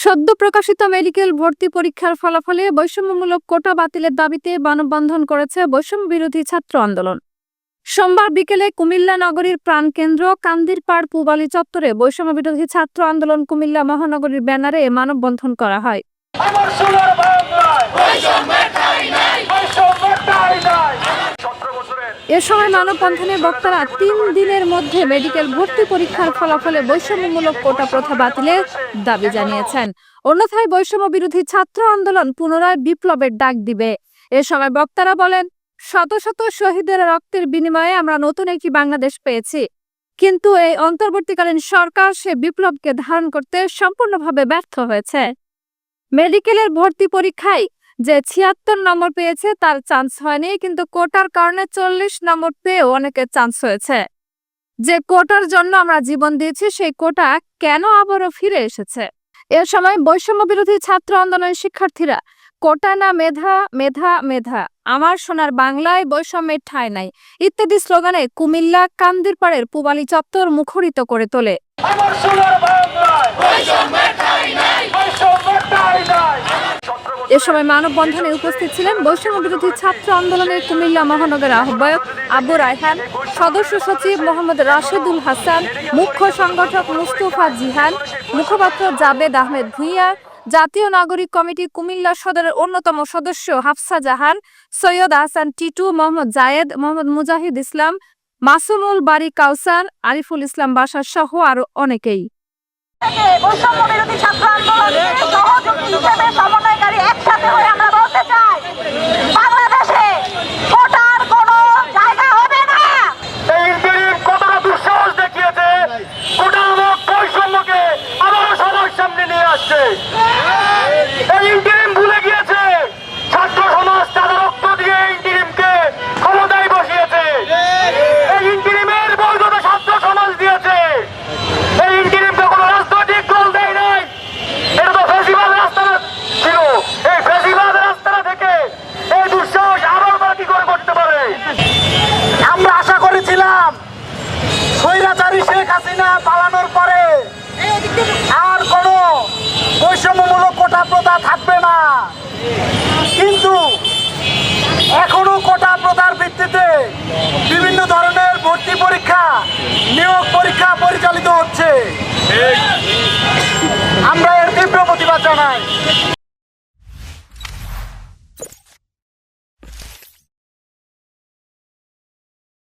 সদ্য প্রকাশিত মেডিকেল ভর্তি পরীক্ষার ফলাফলে বৈষম্যমূলক কোটা বাতিলের দাবিতে মানববন্ধন করেছে বৈষম্য বিরোধী ছাত্র আন্দোলন। সোমবার বিকেলে কুমিল্লা নগরীর প্রাণকেন্দ্র কান্দিরপাড় পূবালী চত্বরে বৈষম্য বিরোধী ছাত্র আন্দোলন কুমিল্লা মহানগরীর ব্যানারে মানববন্ধন করা হয়। এ সময় মানববন্ধনে বক্তারা 3 দিনের মধ্যে মেডিকেল ভর্তি পরীক্ষার ফলাফলে বৈষম্যমূলক কোটা প্রথা বাতিলের দাবি জানিয়েছেন। অন্যথায় বৈষম্য বিরোধী ছাত্র আন্দোলন পুনরায় বিপ্লবের ডাক দিবে। এ সময় বক্তারা বলেন, শত শত শহীদের রক্তের বিনিময়ে আমরা নতুন একটি বাংলাদেশ পেয়েছি, কিন্তু এই অন্তর্বর্তীকালীন সরকার সে বিপ্লবকে ধারণ করতে সম্পূর্ণভাবে ব্যর্থ হয়েছে। মেডিকেলের ভর্তি পরীক্ষায় যে 76 নম্বর পেয়েছে তার চান্স হয়নি, কিন্তু কোটার কারণে 40 নম্বর পেয়েও অনেকের চান্স হয়েছে। যে কোটার জন্য আমরা জীবন দিয়েছি সেই কোটা কেন আবারও ফিরে এসেছে? এ সময় বৈষম্য বিরোধী ছাত্র আন্দোলনের শিক্ষার্থীরা কোটা না মেধা, মেধা মেধা, আমার সোনার বাংলায় বৈষম্যের ঠাঁই নাই ইত্যাদি স্লোগানে কুমিল্লা কান্দিরপাড়ের পূবালী চত্বর মুখরিত করে তোলে। এ সময় মানববন্ধনে উপস্থিত ছিলেন বৈষম্য বিরোধী ছাত্র আন্দোলনের কুমিল্লা মহানগর আহ্বায়ক আবু রায়হান, সদস্য সচিব মোহাম্মদ রাশেদুল হাসান, মুখ্য সংগঠক মুস্তফা জিহান, মুখপাত্র জাবেদ আহমেদ ভুঁইয়া, জাতীয় নাগরিক কমিটি কুমিল্লা সদরের অন্যতম সদস্য হাফসা জাহান, সৈয়দ আহসান টিটু, মোহাম্মদ জায়েদ, মোহাম্মদ মুজাহিদ ইসলাম, মাসুমুল বাড়ি কাউসার, আরিফুল ইসলাম বাসার সহ আরো অনেকেই। বৈষম্য বিরোধী ছাত্র আন্দোলনের সহযোগী হিসেবে সমন্বয়কারী একসাথে হয়ে আমরা বলতে চাই, বাংলাদেশে কোটার কোনো জায়গা হবে না। এই ইন্টারিম কতটা দুঃসাহস দেখিয়েছে, কোটামূলক বৈষম্যকে আবারও সবার সামনে নিয়ে আসছে। এই ইন্টারিম ভুলে গিয়েছে ছাত্র সমাজ তাদের রক্ত দিয়ে ইন্টারিমকে ক্ষমতায় বসিয়েছে। এই ইন্টারিমের বৈধতা ছাত্র সমাজ দিয়েছে। এই ইন্টারিমকে কোনো রাজনৈতিক দল দেয় নাই, এটা তো ফেসিবাদ রাস্তা ছিল। এই ফেসিবাদ রাস্তা থেকে এই দুঃসাহস আবার কি করে করতে পারে? আমরা আশা করেছিলাম স্বৈরাচারী শেখ হাসিনা পালানোর পরে আর কোনো বৈষম্যমূলক কোটা প্রথা থাকবে না, কিন্তু এখনো কোটা প্রথার ভিত্তিতে বিভিন্ন ধরনের ভর্তি পরীক্ষা, নিয়োগ পরীক্ষা